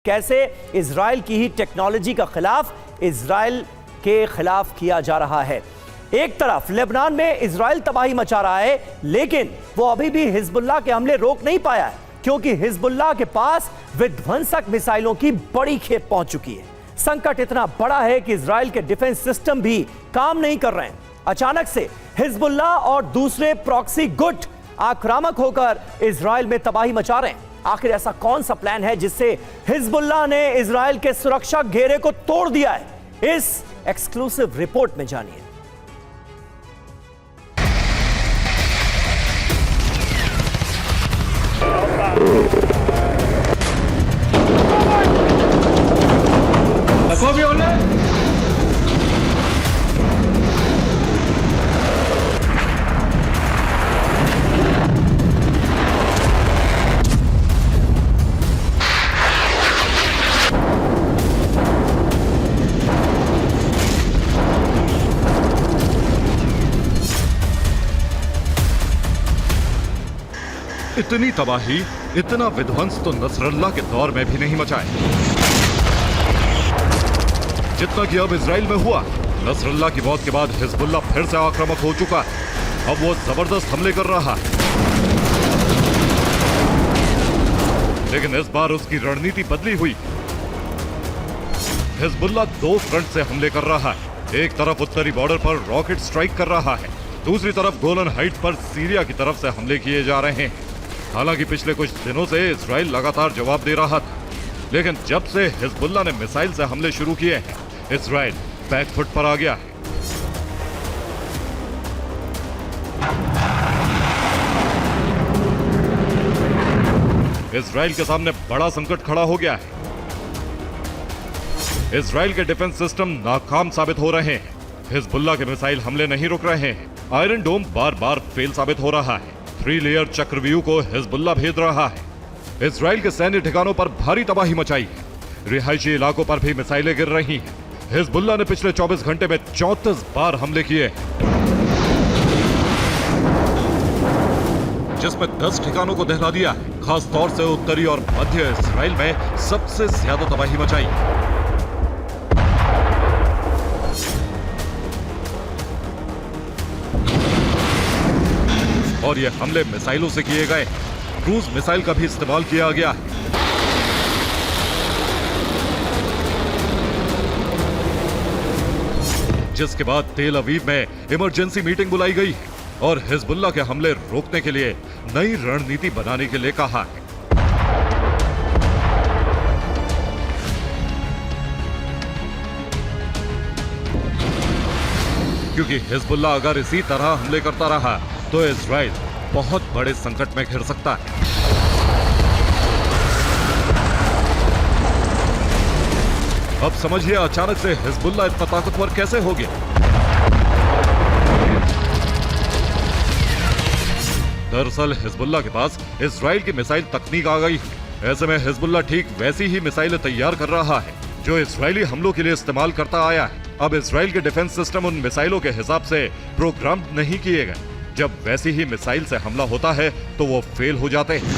कैसे इजराइल की ही टेक्नोलॉजी का खिलाफ इजराइल के खिलाफ किया जा रहा है। एक तरफ लेबनान में इजराइल तबाही मचा रहा है, लेकिन वो अभी भी हिजबुल्लाह के हमले रोक नहीं पाया है, क्योंकि हिजबुल्लाह के पास विध्वंसक मिसाइलों की बड़ी खेप पहुंच चुकी है। संकट इतना बड़ा है कि इजराइल के डिफेंस सिस्टम भी काम नहीं कर रहे हैं। अचानक से हिजबुल्लाह और दूसरे प्रॉक्सी गुट आक्रामक होकर इजराइल में तबाही मचा रहे हैं। आखिर ऐसा कौन सा प्लान है जिससे हिजबुल्लाह ने इजराइल के सुरक्षा घेरे को तोड़ दिया है? इस एक्सक्लूसिव रिपोर्ट में जानिए। इतनी तबाही, इतना विध्वंस तो नसरल्लाह के दौर में भी नहीं मचाए जितना कि अब इजराइल में हुआ। नसरल्लाह की मौत के बाद हिजबुल्लाह फिर से आक्रामक हो चुका है। अब वो जबरदस्त हमले कर रहा है, लेकिन इस बार उसकी रणनीति बदली हुई। हिजबुल्लाह दो फ्रंट से हमले कर रहा है। एक तरफ उत्तरी बॉर्डर पर रॉकेट स्ट्राइक कर रहा है, दूसरी तरफ गोलन हाइट्स पर सीरिया की तरफ से हमले किए जा रहे हैं। हालांकि पिछले कुछ दिनों से इजराइल लगातार जवाब दे रहा था, लेकिन जब से हिजबुल्लाह ने मिसाइल से हमले शुरू किए हैं, इजराइल बैकफुट पर आ गया है। इजराइल के सामने बड़ा संकट खड़ा हो गया है। इजराइल के डिफेंस सिस्टम नाकाम साबित हो रहे हैं। हिजबुल्लाह के मिसाइल हमले नहीं रुक रहे हैं। आयरन डोम बार बार फेल साबित हो रहा है। 3 लेयर चक्रव्यूह को हिजबुल्लाह भेद रहा है। इजराइल के सैन्य ठिकानों पर भारी तबाही मचाई है। रिहायशी इलाकों पर भी मिसाइलें गिर रही हैं। हिजबुल्लाह ने पिछले 24 घंटे में 34 बार हमले किए, जिसमें 10 ठिकानों को दहला दिया है। खास तौर से उत्तरी और मध्य इजराइल में सबसे ज्यादा तबाही मचाई। और ये हमले मिसाइलों से किए गए। क्रूज मिसाइल का भी इस्तेमाल किया गया है। जिसके बाद तेल अवीव में इमरजेंसी मीटिंग बुलाई गई और हिजबुल्लाह के हमले रोकने के लिए नई रणनीति बनाने के लिए कहा है। क्योंकि हिजबुल्लाह अगर इसी तरह हमले करता रहा तो इजराइल बहुत बड़े संकट में घिर सकता है। अब समझिए अचानक से हिजबुल्लाह इतना ताकतवर कैसे हो गया। दरअसल हिजबुल्लाह के पास इजराइल की मिसाइल तकनीक आ गई है। ऐसे में हिजबुल्लाह ठीक वैसी ही मिसाइलें तैयार कर रहा है जो इजरायली हमलों के लिए इस्तेमाल करता आया है। अब इजराइल के डिफेंस सिस्टम उन मिसाइलों के हिसाब से प्रोग्राम नहीं किए गए। जब वैसी ही मिसाइल से हमला होता है तो वो फेल हो जाते हैं।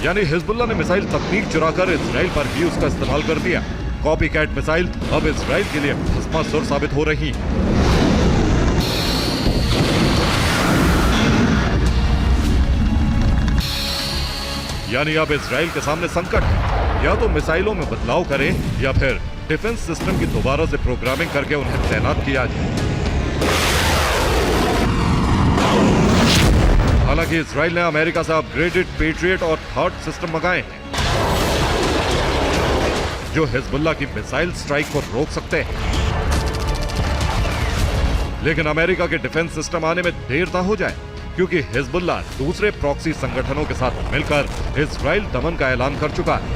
यानी हिजबुल्लाह ने मिसाइल तकनीक चुराकर इजराइल पर भी उसका इस्तेमाल कर दिया। कॉपी कैट मिसाइल अब इजराइल के लिए भस्मासुर साबित हो रही है। यानी अब इजराइल के सामने संकट है। या तो मिसाइलों में बदलाव करें या फिर डिफेंस सिस्टम की दोबारा से प्रोग्रामिंग करके उन्हें तैनात किया जाए। हालांकि इजराइल ने अमेरिका से अपग्रेडेड पेट्रियट और थर्ड सिस्टम मंगाए हैं जो हिजबुल्लाह की मिसाइल स्ट्राइक को रोक सकते हैं। लेकिन अमेरिका के डिफेंस सिस्टम आने में देर ना हो जाए, क्योंकि हिजबुल्लाह दूसरे प्रॉक्सी संगठनों के साथ मिलकर इजराइल दमन का ऐलान कर चुका है।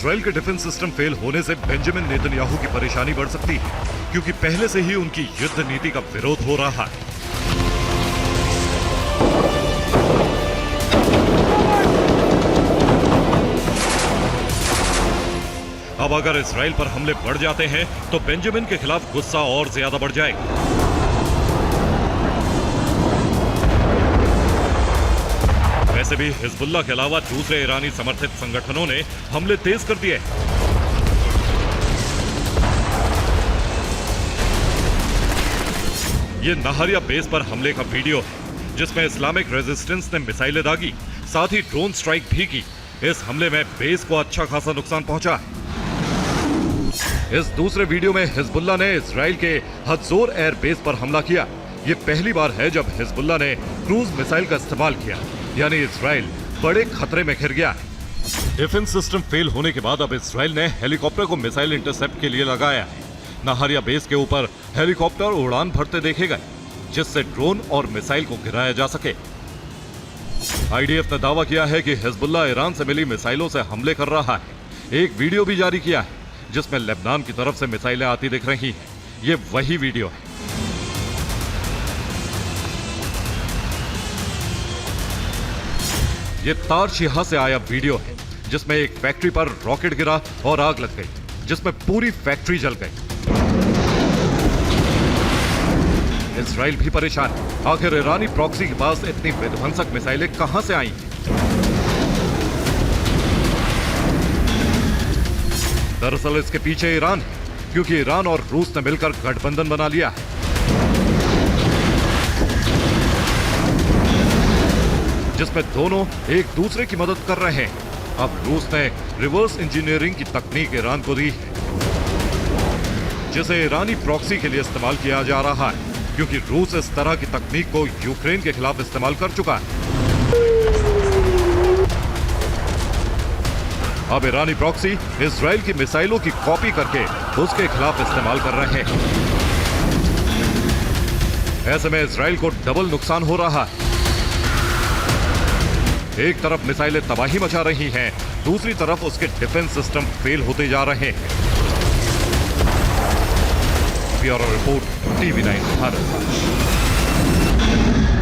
इजराइल के डिफेंस सिस्टम फेल होने से बेंजामिन नेतन्याहू की परेशानी बढ़ सकती है, क्योंकि पहले से ही उनकी युद्ध नीति का विरोध हो रहा है। अब अगर इजराइल पर हमले बढ़ जाते हैं तो बेंजामिन के खिलाफ गुस्सा और ज्यादा बढ़ जाएगा। वैसे भी हिजबुल्लाह के अलावा दूसरे ईरानी समर्थित संगठनों ने हमले तेज कर दिए। ये नहारिया बेस पर हमले का वीडियो है, जिसमें इस्लामिक रेजिस्टेंस ने मिसाइलें दागी, साथ ही ड्रोन स्ट्राइक भी की। इस हमले में बेस को अच्छा खासा नुकसान पहुंचा है। इस दूसरे वीडियो में हिजबुल्लाह ने इजराइल के हज़ोर एयर बेस पर हमला किया। ये पहली बार है जब हिजबुल्लाह ने क्रूज मिसाइल का इस्तेमाल किया, यानी इजराइल बड़े खतरे में घिर गया है। डिफेंस सिस्टम फेल होने के बाद अब इजराइल ने हेलीकॉप्टर को मिसाइल इंटरसेप्ट के लिए लगाया है। नहारिया बेस के ऊपर हेलीकॉप्टर उड़ान भरते देखे गए, जिससे ड्रोन और मिसाइल को गिराया जा सके। आईडीएफ ने दावा किया है कि हिजबुल्लाह ईरान से मिली मिसाइलों से हमले कर रहा है। एक वीडियो भी जारी किया है जिसमें लेबनान की तरफ से मिसाइलें आती दिख रही हैं। ये वही वीडियो है। ये तारशिहा से आया वीडियो है जिसमें एक फैक्ट्री पर रॉकेट गिरा और आग लग गई, जिसमें पूरी फैक्ट्री जल गई। इजराइल भी परेशान है। आखिर ईरानी प्रॉक्सी के पास इतनी विध्वंसक मिसाइलें कहां से आई? दरअसल इसके पीछे ईरान है, क्योंकि ईरान और रूस ने मिलकर गठबंधन बना लिया है। जिसमें दोनों एक दूसरे की मदद कर रहे हैं। अब रूस ने रिवर्स इंजीनियरिंग की तकनीक ईरान को दी है, जिसे ईरानी प्रॉक्सी के लिए इस्तेमाल किया जा रहा है, क्योंकि रूस इस तरह की तकनीक को यूक्रेन के खिलाफ इस्तेमाल कर चुका है। अब ईरानी प्रॉक्सी इजराइल की मिसाइलों की कॉपी करके उसके खिलाफ इस्तेमाल कर रहे हैं। ऐसे में इजराइल को डबल नुकसान हो रहा है। एक तरफ मिसाइलें तबाही मचा रही हैं, दूसरी तरफ उसके डिफेंस सिस्टम फेल होते जा रहे हैं। Bureau report, TV9 Bharat.